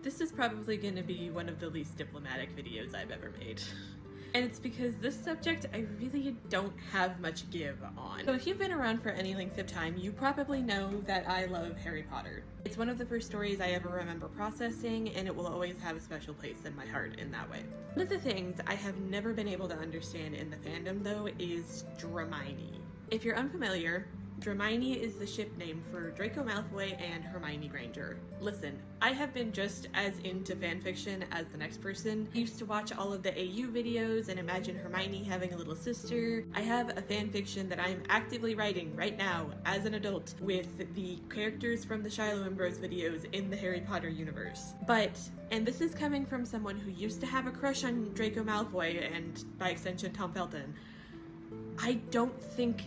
This is probably going to be one of the least diplomatic videos I've ever made. And it's because this subject I really don't have much give on. So if you've been around for any length of time, you probably know that I love Harry Potter. It's one of the first stories I ever remember processing, and it will always have a special place in my heart in that way. One of the things I have never been able to understand in the fandom, though, is Dramione. If you're unfamiliar, Dramione is the ship name for Draco Malfoy and Hermione Granger. Listen, I have been just as into fanfiction as the next person. I used to watch all of the AU videos and imagine Hermione having a little sister. I have a fanfiction that I am actively writing right now as an adult with the characters from the Shiloh and Bros videos in the Harry Potter universe. But, and this is coming from someone who used to have a crush on Draco Malfoy and, by extension, Tom Felton, I don't think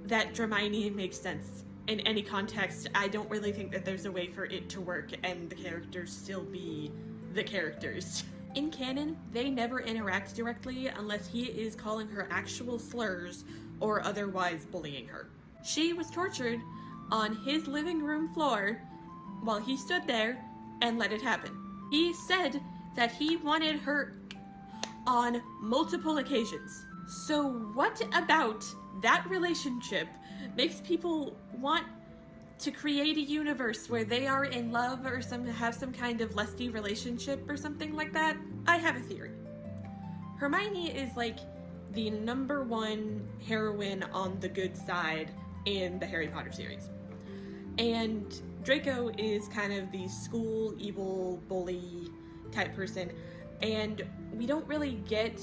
that Dramione makes sense in any context. I don't really think that there's a way for it to work and the characters still be the characters. In canon, they never interact directly unless he is calling her actual slurs or otherwise bullying her. She was tortured on his living room floor while he stood there and let it happen. He said that he wanted her on multiple occasions. So what about that relationship makes people want to create a universe where they are in love or have some kind of lusty relationship or something like that? I have a theory. Hermione is like the #1 heroine on the good side in the Harry Potter series. And Draco is kind of the school evil bully type person. And we don't really get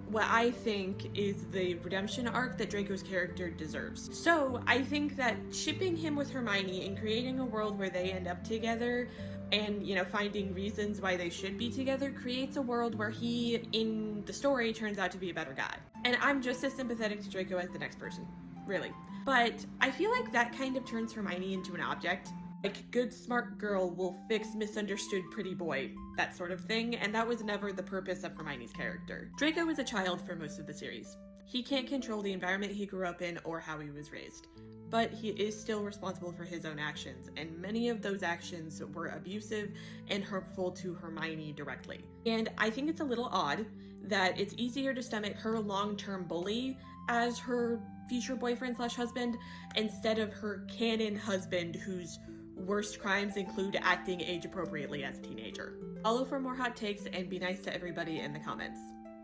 what I think is the redemption arc that Draco's character deserves. So I think that shipping him with Hermione and creating a world where they end up together and, you know, finding reasons why they should be together creates a world where he, in the story, turns out to be a better guy. And I'm just as sympathetic to Draco as the next person, really. But I feel like that kind of turns Hermione into an object. Like, good smart girl will fix misunderstood pretty boy, that sort of thing, and that was never the purpose of Hermione's character. Draco was a child for most of the series. He can't control the environment he grew up in or how he was raised, but he is still responsible for his own actions, and many of those actions were abusive and hurtful to Hermione directly. And I think it's a little odd that it's easier to stomach her long-term bully as her future boyfriend/husband instead of her canon husband whose worst crimes include acting age appropriately as a teenager. Follow for more hot takes and be nice to everybody in the comments.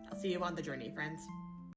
I'll see you on the journey, friends.